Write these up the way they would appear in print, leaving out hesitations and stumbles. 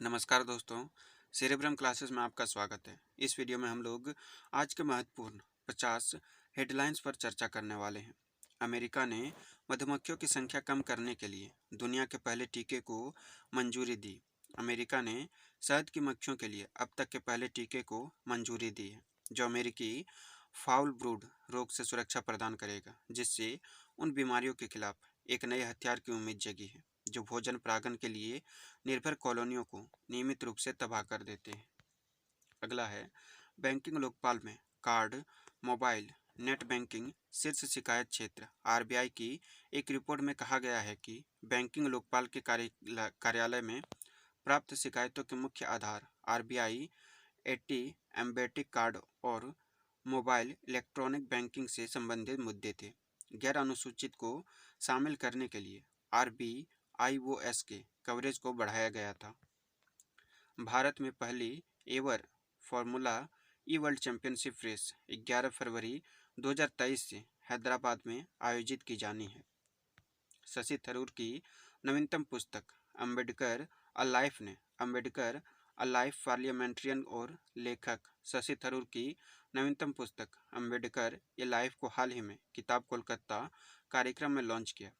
नमस्कार दोस्तों, cerebrum classes में आपका स्वागत है। इस वीडियो में हम लोग आज के महत्वपूर्ण 50 हेडलाइंस पर चर्चा करने वाले हैं। अमेरिका ने मधुमक्खियों की संख्या कम करने के लिए दुनिया के पहले टीके को मंजूरी दी। अमेरिका ने शहद की मक्खियों के लिए अब तक के पहले टीके को मंजूरी दी है, जो अमेरिकी फाउल ब्रूड रोग से सुरक्षा प्रदान करेगा, जिससे उन बीमारियों के खिलाफ एक नए हथियार की उम्मीद जगी है, जो भोजन परागण के लिए निर्भर कॉलोनियों को नियमित रूप से तबाह कर देते हैं। अगला है बैंकिंग लोकपाल में कार्ड, मोबाइल, नेट बैंकिंग शीर्ष शिकायत क्षेत्र। आरबीआई की एक रिपोर्ट में कहा गया है कि बैंकिंग लोकपाल के कार्यालय में प्राप्त शिकायतों के मुख्य आधार आरबीआई एटी एम्बेटिक कार्ड और मोबाइल इलेक्ट्रॉनिक बैंकिंग से संबंधित मुद्दे थे। गैर अनुसूचित को शामिल करने के लिए आरबीआईओएस के कवरेज को बढ़ाया गया था। भारत में पहली एवर फार्मूला ई वर्ल्ड चैंपियनशिप रेस 11 फरवरी 2023 से हैदराबाद में आयोजित की जानी है। शशि थरूर की नवीनतम पुस्तक अम्बेडकर अ लाइफ ने अम्बेडकर अ लाइफ पार्लियामेंट्रियन और लेखक शशि थरूर की नवीनतम पुस्तक अम्बेडकर ए लाइफ को हाल ही में किताब कोलकाता कार्यक्रम में लॉन्च किया।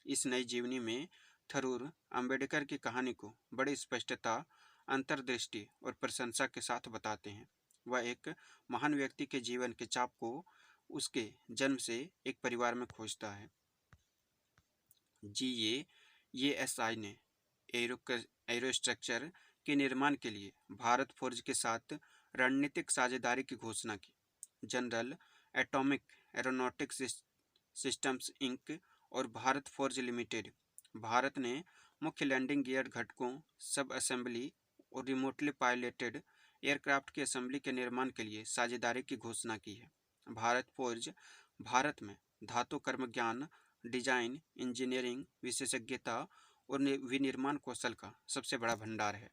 इस नई जीवनी में थरूर अम्बेडकर की कहानी को बड़ी स्पष्टता, अंतर्दृष्टि और प्रशंसा के साथ बताते हैं। वह एक महान व्यक्ति के जीवन के चाप को उसके जन्म से एक परिवार में खोजता है। जीएएसआई ने एरोस्ट्रक्चर के निर्माण के लिए भारत फोर्ज के साथ रणनीतिक साझेदारी की घोषणा की। General Atomic Aeronautics Systems Inc और भारत फोर्ज लिमिटेड भारत ने मुख्य लैंडिंग गियर घटकों, सब असेंबली और रिमोटली पायलटेड एयरक्राफ्ट की असेंबली के निर्माण के लिए साझेदारी की घोषणा की है। भारत फोर्ज भारत में धातु कर्म ज्ञान, डिजाइन, इंजीनियरिंग विशेषज्ञता और विनिर्माण कौशल का सबसे बड़ा भंडार है।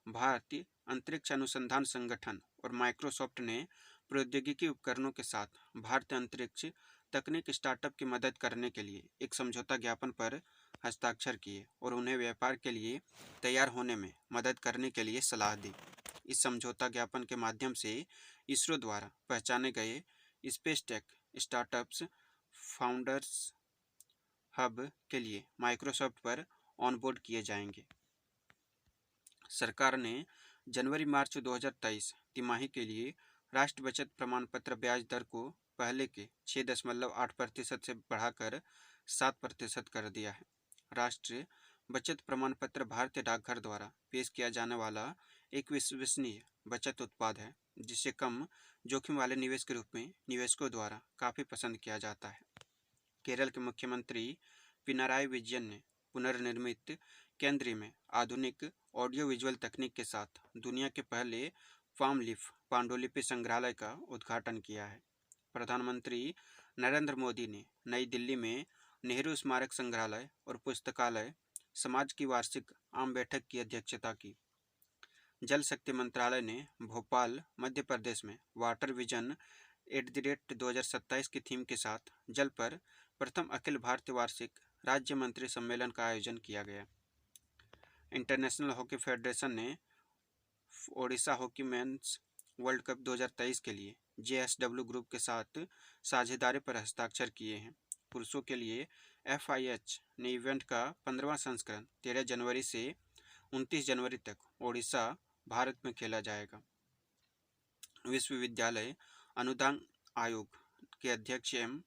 भारतीय अंतरिक्ष अनुसंधान संगठन और माइक्रोसॉफ्ट ने प्रौद्योगिकी उपकरणों के साथ भारतीय अंतरिक्ष तकनीक स्टार्टअप की मदद करने के लिए एक समझौता ज्ञापन पर हस्ताक्षर किए और उन्हें व्यापार के लिए तैयार होने में मदद करने के लिए सलाह दी। इस समझौता ज्ञापन के माध्यम से इसरो द्वारा पहचाने गए space tech startups founders hub के लिए माइक्रोसॉफ्ट पर ऑनबोर्ड किए जाएंगे। सरकार ने जनवरी-मार्च 2023 तिमाही के लिए राष्ट्र बचत प्रमाण पत्र ब्याज दर को पहले के 6.8% से बढ़ाकर 7% कर दिया है। राष्ट्रीय बचत प्रमाण पत्र भारतीय डाकघर द्वारा पेश किया जाने वाला एक विश्वसनीय बचत उत्पाद है, जिसे कम जोखिम वाले निवेश के रूप में निवेशकों द्वारा काफ़ी पसंद किया जाता है। केरल के मुख्यमंत्री पिनाराई विजयन ने पुनर्निर्मित केंद्र में आधुनिक ऑडियो विजुअल तकनीक के साथ दुनिया के पहले फार्म लीफ पांडुलिपि संग्रहालय का उद्घाटन किया है। प्रधानमंत्री नरेंद्र मोदी ने नई दिल्ली में नेहरू स्मारक संग्रहालय और पुस्तकालय समाज की वार्षिक आम बैठक की अध्यक्षता की। जल शक्ति मंत्रालय ने भोपाल, मध्य प्रदेश में वाटर विजन @2027 की थीम के साथ जल पर प्रथम अखिल भारतीय वार्षिक राज्य मंत्री सम्मेलन का आयोजन किया गया। इंटरनेशनल हॉकी फेडरेशन ने Odisha hockey mains world cup 2023 के लिए जेएसडब्ल्यू ग्रुप के साथ साझेदारी पर हस्ताक्षर किए हैं। पुरुषों के लिए एफआईएच ने इवेंट का 15वां संस्करण 13 जनवरी से 29 जनवरी तक ओडिशा, भारत में खेला जाएगा। विश्वविद्यालय अनुदान आयोग के अध्यक्ष एम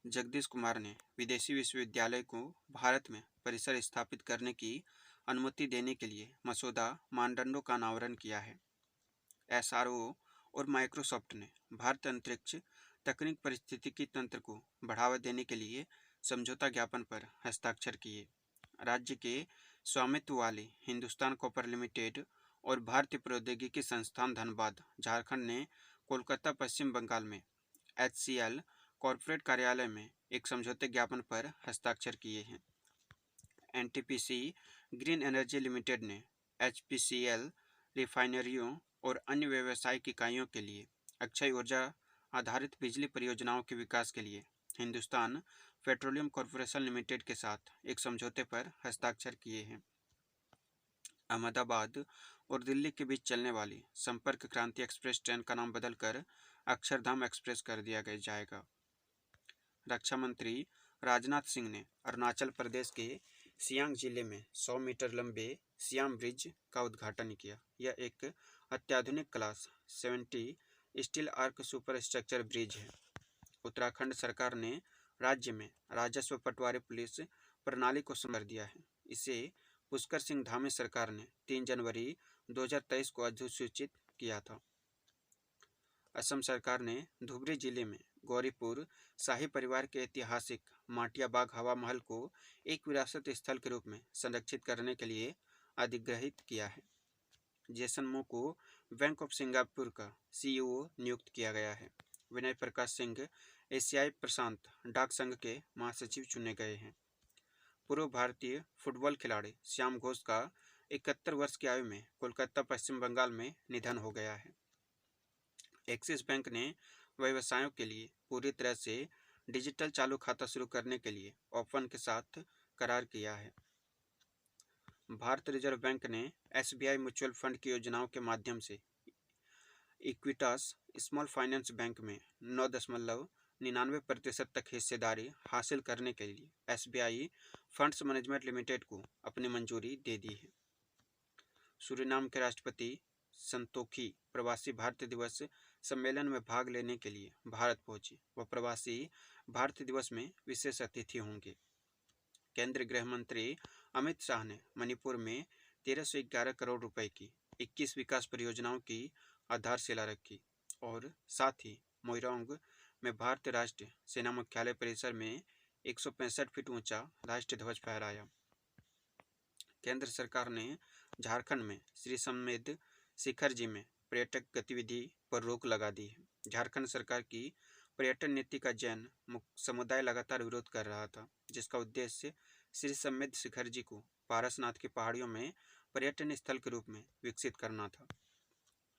जगदीश कुमार ने विदेशी विश्वविद्यालय को भारत में परिसर स्थापित करने की अनुमति देने के लिए मसौदा मानदंडों का अनावरण किया है। एसआरओ और माइक्रोसॉफ्ट ने भारतीय अंतरिक्ष तकनीक पारिस्थितिकी तंत्र को बढ़ावा देने के लिए समझौता ज्ञापन पर हस्ताक्षर किए। राज्य के स्वामित्व वाले हिंदुस्तान कॉपर लिमिटेड और भारतीय प्रौद्योगिकी संस्थान धनबाद, झारखंड ने कोलकाता, पश्चिम बंगाल में HCL कॉरपोरेट कार्यालय में एक समझौते ज्ञापन पर हस्ताक्षर किए हैं। एनटीपीसी ग्रीन एनर्जी लिमिटेड ने HPCL रिफाइनरियों और अन्य व्यावसायिक इकाइयों के लिए अक्षय ऊर्जा आधारित बिजली परियोजनाओं के विकास के लिए हिंदुस्तान पेट्रोलियम कॉरपोरेशन लिमिटेड के साथ एक समझौते पर हस्ताक्षर किए हैं। अहमदाबाद और दिल्ली के बीच चलने वाली संपर्क क्रांति एक्सप्रेस ट्रेन का नाम बदलकर अक्षरधाम एक्सप्रेस कर दिया जाएगा। रक्षा मंत्री राजनाथ सिंह ने अरुणाचल प्रदेश के सियांग जिले में 100 मीटर लंबे सियाम ब्रिज का उद्घाटन किया। यह एक अत्याधुनिक class 70 steel arc super structure bridge है। उत्तराखंड सरकार ने राज्य में राजस्व पटवारी पुलिस प्रणाली को शुरू कर दिया है। इसे पुष्कर सिंह धामी सरकार ने 3 जनवरी 2023 को अधिसूचित किया था। असम सरकार ने धुबरी जिले में गौरीपुर शाही परिवार के ऐतिहासिक माटिया बाग हवा महल को एक विरासत स्थल के रूप में संरक्षित करने के लिए अधिग्रहित किया है। जेसन मो को बैंक ऑफ सिंगापुर का सीईओ नियुक्त किया गया है। विनय प्रकाश सिंह एशियाई प्रशांत डाक संघ के महासचिव चुने गए हैं। पूर्व भारतीय फुटबॉल खिलाड़ी श्याम घोष का 71 वर्ष की आयु में कोलकाता पश्चिम बंगाल में निधन हो गया है। एक्सिस बैंक ने व्यवसायों के लिए पूरी तरह से डिजिटल चालू खाता शुरू करने के लिए ओपन के साथ करार किया है। भारत रिजर्व बैंक ने एसबीआई म्यूचुअल फंड की योजनाओं के माध्यम से इक्विटास स्मॉल फाइनेंस बैंक में 9.99% तक हिस्सेदारी हासिल करने के लिए एसबीआई फंड्स मैनेजमेंट लिमिटेड को अपनी मंजूरी दे दी है। सूरीनाम के राष्ट्रपति संतोखी प्रवासी भारतीय दिवस सम्मेलन में भाग लेने के लिए भारत पहुंचे। वह प्रवासी भारतीय दिवस में विशेष अतिथि होंगे। केंद्रीय गृह मंत्री अमित शाह ने मणिपुर में 1311 करोड़ रुपए की 21 विकास परियोजनाओं की आधारशिला रखी और साथ ही मोइरांग में भारतीय राष्ट्रीय सेना मुख्यालय परिसर में 165 फीट ऊंचा राष्ट्रीय ध्वज फहराया। केंद्र सरकार ने झारखंड में श्री समेध शिखर जी में पर्यटक गतिविधि पर रोक लगा दी है। झारखंड सरकार की पर्यटन नीति का जैन समुदाय लगातार विरोध कर रहा था, जिसका उद्देश्य श्री समेध शिखर जी को पारसनाथ की पहाड़ियों में पर्यटन स्थल के रूप में विकसित करना था।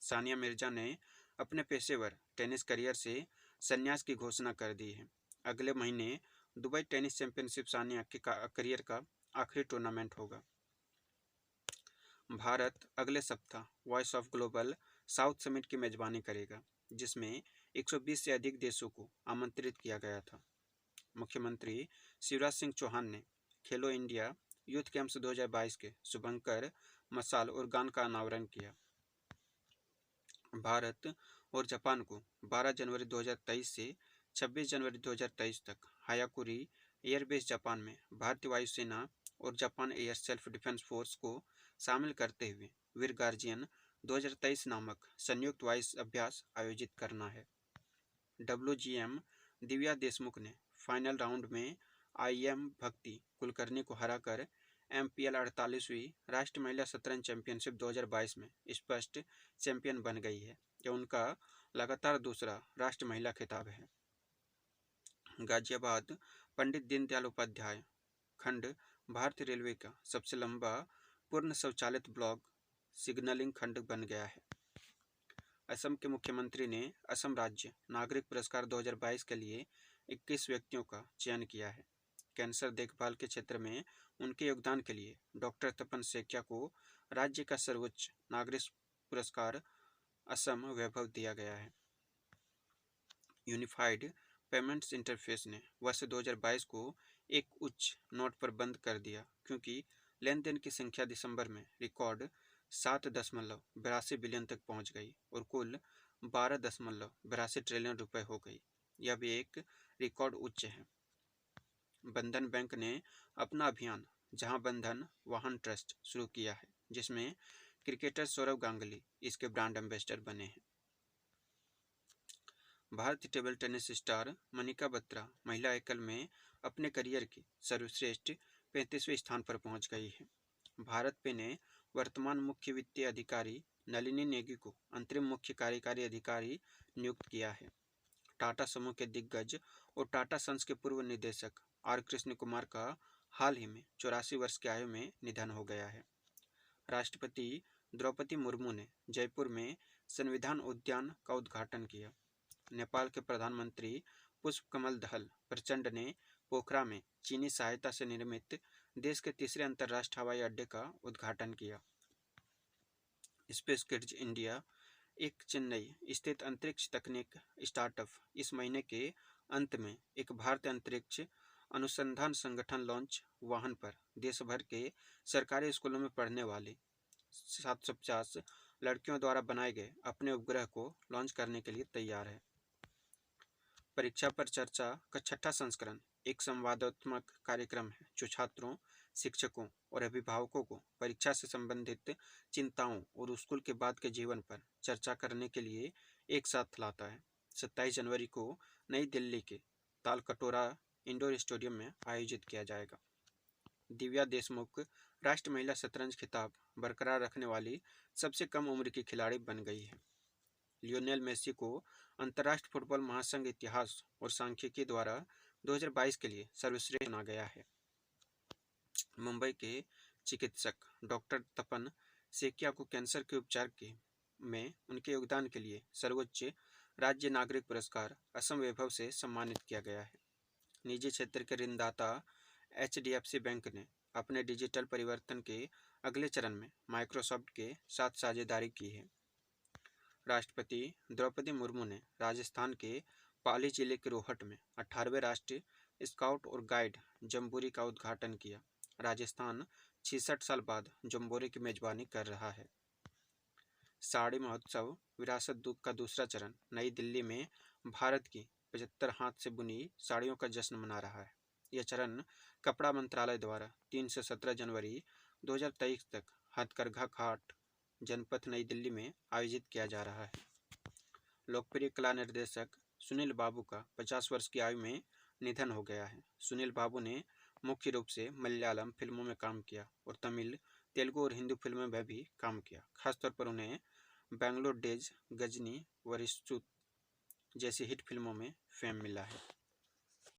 सानिया मिर्जा ने अपने पेशेवर टेनिस करियर से संन्यास की घोषणा कर दी है। अगले महीने दुबई टेनिस चैंपियनशिप सानिया के करियर का आखिरी टूर्नामेंट होगा। भारत अगले सप्ताह voice of global south summit की मेजबानी करेगा, जिसमें 120 से अधिक देशों को आमंत्रित किया गया था। मुख्यमंत्री शिवराज सिंह चौहान ने खेलो इंडिया यूथ गेम्स 2022 के शुभंकर मसाल और गान का अनावरण किया। भारत और जापान को 12 जनवरी 2023 से 26 जनवरी 2023 तक हायाकुरी एयरबेस जापान में भारतीय वायुसेना और Japan air self defence force को शामिल करते हुए वीर गार्जियन 2023 नामक संयुक्त वायु अभ्यास आयोजित करना है। WGM दिव्या देशमुख ने फाइनल राउंड में IM भक्ति कुलकर्णी को हराकर MPL 48वीं राष्ट्रीय महिला शतरंज चैंपियनशिप 2022 में स्पष्ट चैंपियन बन गई है। यह उनका लगातार दूसरा राष्ट्रीय महिला खिताब है। गाजियाबाद पंडित दीनदयाल उपाध्याय खंड भारतीय रेलवे का सबसे लंबा पूर्ण स्वचालित ब्लॉक सिग्नलिंग खंड बन गया है। असम के मुख्यमंत्री ने असम राज्य नागरिक पुरस्कार 2022 के लिए 21 व्यक्तियों का चयन किया है। कैंसर देखभाल के क्षेत्र में उनके योगदान के लिए डॉक्टर तपन सेकिया को राज्य का सर्वोच्च नागरिक पुरस्कार असम वैभव दिया गया है। यूनिफाइड पेमेंट्स इंटरफेस ने वर्ष 2022 को एक उच्च नोट पर बंद कर दिया, क्योंकि लेन देन की संख्या दिसंबर में रिकॉर्ड 7.82 बिलियन तक पहुंच गई और कुल 12.82 ट्रिलियन रुपए हो गई। यह भी एक रिकॉर्ड उच्च है। बंधन बैंक ने अपना अभियान जहां बंधन वाहन ट्रस्ट शुरू किया है, जिसमें क्रिकेटर सौरव गांगुली इसके ब्रांड एम्बेसडर बने हैं। भारतीय table tennis star Manika Batra महिला एकल में अपने करियर के सर्वश्रेष्ठ 35वें स्थान पर पहुंच गई है। भारत पे ने वर्तमान मुख्य वित्तीय अधिकारी नलिनी नेगी को अंतरिम मुख्य कार्यकारी अधिकारी नियुक्त किया है। टाटा समूह के दिग्गज और टाटा सन्स के पूर्व निदेशक आर कृष्ण कुमार का हाल ही में 84 वर्ष की आयु में निधन हो गया है। राष्ट्रपति द्रौपदी मुर्मू ने जयपुर में संविधान उद्यान का उद्घाटन किया। नेपाल के प्रधानमंत्री पुष्प कमल दहल प्रचंड ने पोखरा में चीनी सहायता से निर्मित देश के तीसरे अंतर्राष्ट्रीय हवाई अड्डे का उद्घाटन किया। स्पेस किड्स इंडिया एक चेन्नई स्थित अंतरिक्ष तकनीक स्टार्टअप इस महीने के अंत में एक भारतीय अंतरिक्ष अनुसंधान संगठन लॉन्च वाहन पर देश भर के सरकारी स्कूलों में पढ़ने वाली 750 लड़कियों द्वारा बनाए गए अपने उपग्रह को लॉन्च करने के लिए तैयार है। परीक्षा पर चर्चा का छठा संस्करण एक संवादात्मक कार्यक्रम है जो छात्रों, शिक्षकों और अभिभावकों को परीक्षा से संबंधित चिंताओं और स्कूल के बाद के जीवन पर चर्चा करने के लिए एक साथ लाता है। 27 जनवरी को नई दिल्ली के तालकटोरा इंडोर स्टेडियम में आयोजित किया जाएगा। दिव्या देशमुख राष्ट्रीय महिला शतरंज खिताब बरकरार रखने वाली सबसे कम उम्र की खिलाड़ी बन गई है। लियोनेल मेसी को अंतर्राष्ट्रीय फुटबॉल महासंघ इतिहास और सांख्यिकी द्वारा 2022 के लिए सर्वश्रेष्ठ चुना गया है। मुंबई के चिकित्सक डॉक्टर तपन सेकिया को कैंसर के उपचार में उनके योगदान के लिए सर्वोच्च राज्य नागरिक पुरस्कार असम वैभव से सम्मानित किया गया है। निजी क्षेत्र के ऋणदाता HDFC बैंक ने अपने डिजिटल परिवर्तन के अगले चरण में माइक्रोसॉफ्ट के साथ साझेदारी की है। राष्ट्रपति द्रौपदी मुर्मू ने राजस्थान के पाली जिले के रोहट में 18वें राष्ट्रीय स्काउट और गाइड जम्बूरी का उद्घाटन किया। राजस्थान 66 साल बाद जम्बूरी की मेजबानी कर रहा है। साड़ी महोत्सव विरासत का दूसरा चरण नई दिल्ली में भारत की 75 हाथ से बुनी साड़ियों का जश्न मना रहा है। यह चरण कपड़ा मंत्रालय द्वारा 3 से 17 जनवरी 2023 तक हथकरघा घाट जनपथ नई दिल्ली में आयोजित किया जा रहा है। लोकप्रिय कला निर्देशक सुनील बाबू का 50 वर्ष की आयु में निधन हो गया है। सुनील बाबू ने मुख्य रूप से मलयालम फिल्मों में काम किया और तमिल, तेलुगु और हिंदी फिल्मों में भी काम किया। खासतौर पर उन्हें बैंगलोर डेज, गजनी, वरिष्ठुत जैसी हिट फिल्मों में फेम मिला है।